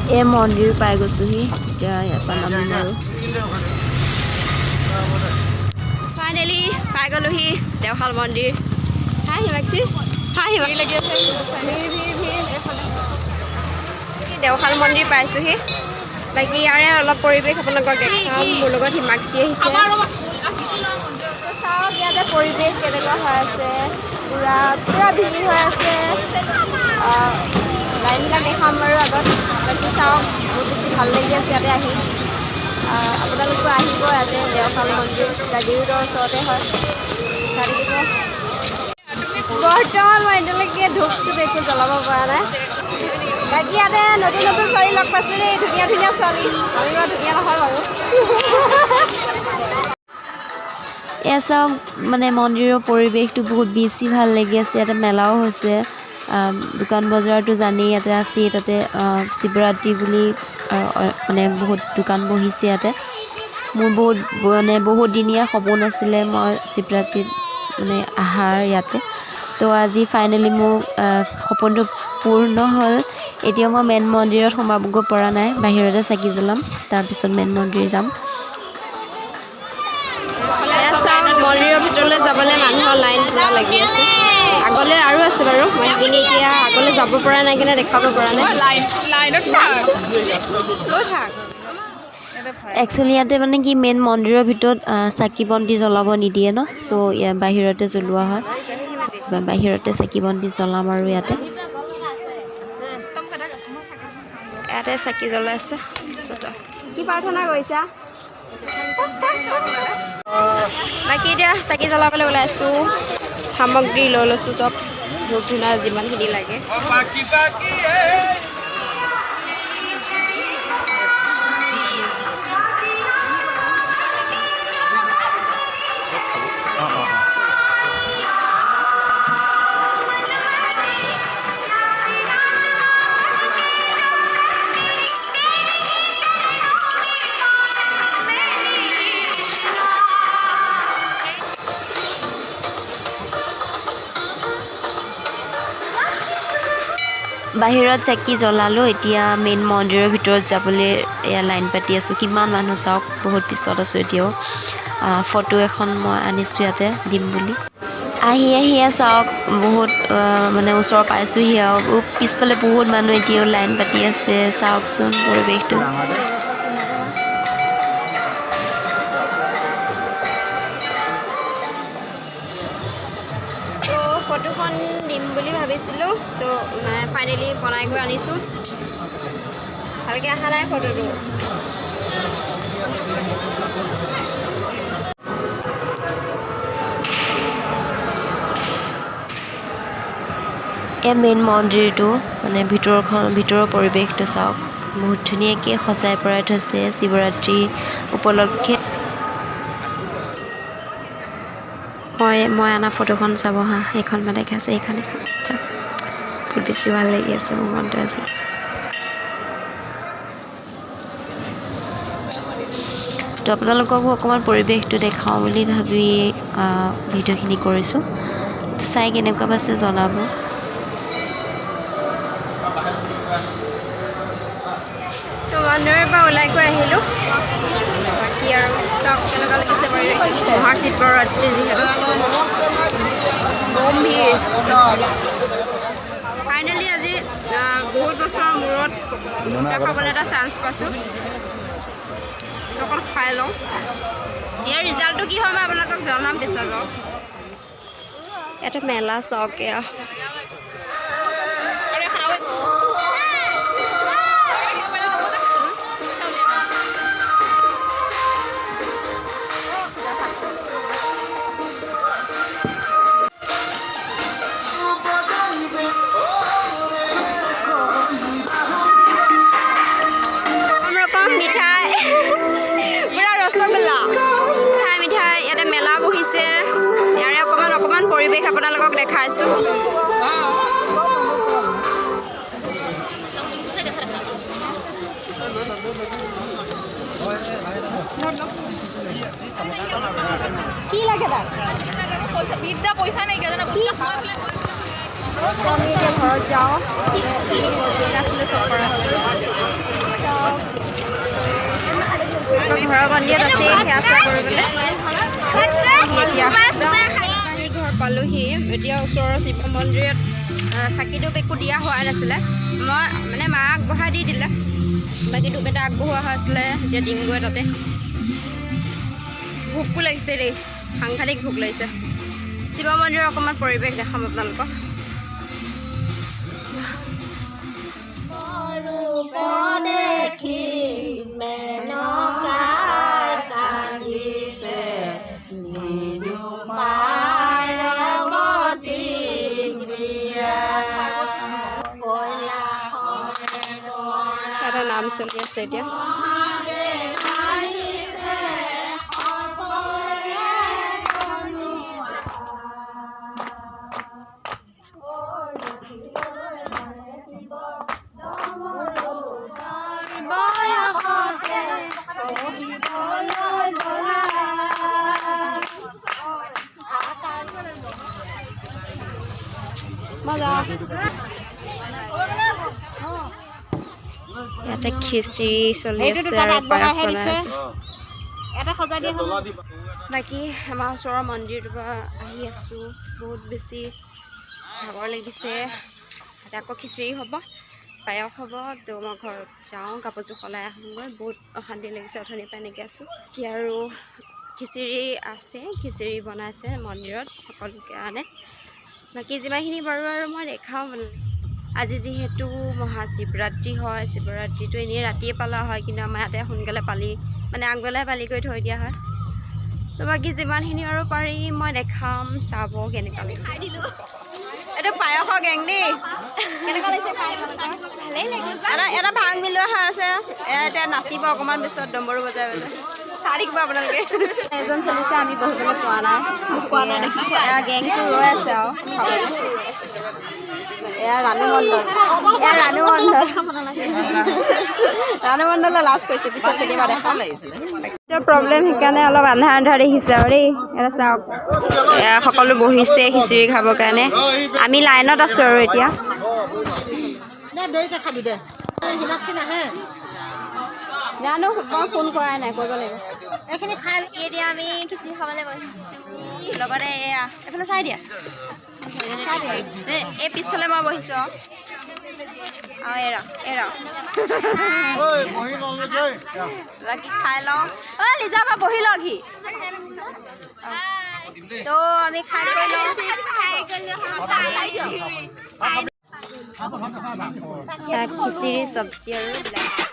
এই মন্দিৰ পাই গৈছোহি এতিয়া ইয়াৰ পৰা নামিম আৰু ফাইনেলি পাই গ'লোহি দেওশাল মন্দিৰ হাই হিমাক্ষী হাই হিমাক্ষী লাগি আছে দেওশাল মন্দিৰ পাইছোহি বাকী ইয়াৰে অলপ পৰিৱেশ আপোনালোকক দেখাম মোৰ লগত হিমাক্ষী আহিছে চাওক ইয়াতে পৰিৱেশ কেনেকুৱা হৈ আছে পুৰা ভিৰ হৈ আছে লাইনবিলাক দেখাম বাৰু আগত বাকী চাওক বহুত বেছি ভাল লাগি আছে ইয়াতে আহি আপোনালোকো আহিব ইয়াতে দেওশাল মন্দিৰ জাগিৰোডৰ ওচৰতে হয় চাই থাকিব বৰ্তমান মই এতিয়ালৈকে ধূপ চুপ একো জ্বলাব পৰা নাই বাকী ইয়াতে নতুন নতুন ছোৱালী লগ পাইছোঁ দেই ধুনীয়া ধুনীয়া ছোৱালী আমি বাৰু ধুনীয়া নহয় বাৰু এয়া চাওক মানে মন্দিৰৰ পৰিৱেশটো বহুত বেছি ভাল লাগি আছে ইয়াতে মেলাও হৈছে দোকান বজাৰটো জানেই ইয়াতে আছে তাতে শিৱৰাত্ৰি বুলি মানে বহুত দোকান বহিছে ইয়াতে মোৰ বহুত দিনীয়া সপোন আছিলে মই শিৱৰাত্ৰিত মানে আহাৰ ইয়াতে তো আজি ফাইনেলি মোৰ সপোনটো পূৰ্ণ হ'ল এতিয়া মই মেইন মন্দিৰত সোমাবগৈ পৰা নাই বাহিৰতে চাকি জ্বলাম তাৰপিছত মেইন মন্দিৰ যাম মন্দিৰৰ ভিতৰলৈ যাবলৈ মানুহৰ লাইন পুৰা লাগি আছে আগলৈ আৰু আছে বাৰু মানুহখিনি এতিয়া আগলৈ যাব পৰা নাই কিনে দেখাব পৰা নাই একচুৱেলি ইয়াতে মানে কি মেইন মন্দিৰৰ ভিতৰত চাকি বন্তি জ্বলাব নিদিয়ে ন চ' বাহিৰতে জ্বলোৱা হয় বাহিৰতে চাকি বন্তি জ্বলাম আৰু ইয়াতে চাকি জ্বলাই আছে কি প্ৰাৰ্থনা কৰিছা বাকী এতিয়া চাকি জ্বলাবলৈ ওলাই আছোঁ সামগ্ৰী লৈ লৈছোঁ চব ধূপ ধূনা যিমানখিনি লাগে বাহিৰত চাকি জ্বলালোঁ এতিয়া মেইন মন্দিৰৰ ভিতৰত যাবলৈ এয়া লাইন পাতি আছোঁ কিমান মানুহ চাওক বহুত পিছত আছোঁ এতিয়াও ফটো এখন মই আনিছোঁ ইয়াতে দিম বুলি আহি চাওক বহুত মানে ওচৰ পাইছোঁহি আৰু পিছফালে বহুত মানুহ এতিয়াও লাইন পাতি আছে চাওকচোন পৰিৱেশটো ফটোখন দিম বুলি ভাবিছিলোঁ তো ফাইনেলি বনাই গৈ আনিছোঁ ভালকৈ অহা নাই ফটোটো এই মেইন মন্দিৰটো মানে ভিতৰৰ পৰিৱেশটো চাওক বহুত ধুনীয়াকৈ সজাই পৰাই থৈছে শিৱৰাত্ৰি উপলক্ষে মই অনা ফটোখন চাব হা এইখন মানে দেখাইছে এইখন চাওক বহুত বেছি ভাল লাগি আছে মোৰ মনটো আজি তো আপোনালোককো অকণমান পৰিৱেশটো দেখাওঁ বুলি ভাবি ভিডিঅ'খিনি কৰিছোঁ চাই কেনেকুৱা পাইছে জনাব তো মন্দিৰৰ পৰা ওলাই গৈ আহিলোঁ বাকী আৰু চাওক কেনেকুৱা লাগিছে পৰিৱেশ মহাশিৱৰাত্ৰি যিহেতু বম ভিৰ ফাইনেলি আজি বহুত বছৰৰ মূৰত খাবলৈ এটা চান্স পাইছোঁ অকল খাই লওঁ ইয়াৰ ৰিজাল্টটো কি হয় মই আপোনালোকক জনাম পিছত এটা মেলা চাওক এয়া পৰিৱেশ আপোনালোকক দেখাইছোঁ কি লাগে তাক পইচা নাই আমি এতিয়া ঘৰত যাওঁ আছিলে চব কৰা ঘৰৰ মন্দিৰত আছে সেয়া চোৱা কৰিবলৈ এতিয়া ঘৰ পালোহি এতিয়া ওচৰৰ শিৱ মন্দিৰত চাকি ধূপ একো দিয়া হোৱা নাছিলে মই মানে মা আগবঢ়াই দি দিলে বাকী ধূপ এটা আগবঢ়োৱা হৈ আছিলে এতিয়া দিমগৈ তাতে ভোকো লাগিছে দেই সাংঘাতিক ভোক লাগিছে শিৱ মন্দিৰৰ অকণমান পৰিৱেশ দেখাম আপোনালোকক এটা নাম চলি আছে এতিয়া ইয়াতে খিচিৰি চলি আছে আৰু পায়স বনাই আছে বাকী আমাৰ ওচৰৰ মন্দিৰটোৰ পৰা আহি আছোঁ বহুত বেছি ভাগৰ লাগিছে তাতে আকৌ খিচিৰি হ'ব পায়স হ'ব তো মই ঘৰত যাওঁ কাপোৰযোৰ সলাই আহোঁগৈ বহুত অশান্তি লাগিছে অথনিৰ পৰা এনেকৈ আছোঁ কি আৰু খিচিৰি আছে খিচিৰি বনাইছে মন্দিৰত সকলোকে আনে বাকী যিমানখিনি বাৰু আৰু মই দেখাওঁ আজি যিহেতু মহাশিৱৰাত্ৰি হয় শিৱৰাত্ৰিটো এনেই ৰাতিয়ে পালা হয় কিন্তু আমাৰ ইয়াতে সোনকালে পালি মানে আগবেলাই পালি কৰি থৈ দিয়া হয় তো বাকী যিমানখিনি আৰু পাৰি মই দেখাম চাব কেনেকুৱা লাগিছে এইটো পায়সৰ গেং দেই কেনেকুৱা লাগিছে ভালেই লাগিছে এটা ভাং মিলোৱা হৈ আছে এতিয়া নাচিব অকণমান পিছত ডম্বৰু বজাই বজাই চাই থাকিব আপোনালোকে এজন চলিছে আমি বহিবলৈ পোৱা নাই দেখিছোঁ এয়া গেংটো ৰৈ আছে আৰু খাবলৈ এয়া ৰাণু মণ্ডলে লাজ কৰিছে পিছত কেতিয়াবা দেখা প্ৰব্লেম সেইকাৰণে অলপ আন্ধাৰ দেখিছে আৰু দেই এটা চাওক এয়া সকলো বহিছে খিচিৰি খাবৰ কাৰণে আমি লাইনত আছোঁ আৰু এতিয়া জানো মই ফোন কৰাই নাই কৰিব লাগিব এইখিনি খাই এতিয়া আমি খিচিৰি খাবলৈ বহিছোঁ লগতে এয়া এইফালে চাই দিয়া এই পিছফালে মই বহিছোঁ আৰু এৰা বাকী খাই লওঁ লিজা বা বহি লওঁহি তো আমি খাই কৰি লওঁ খিচিৰি চব্জি আৰু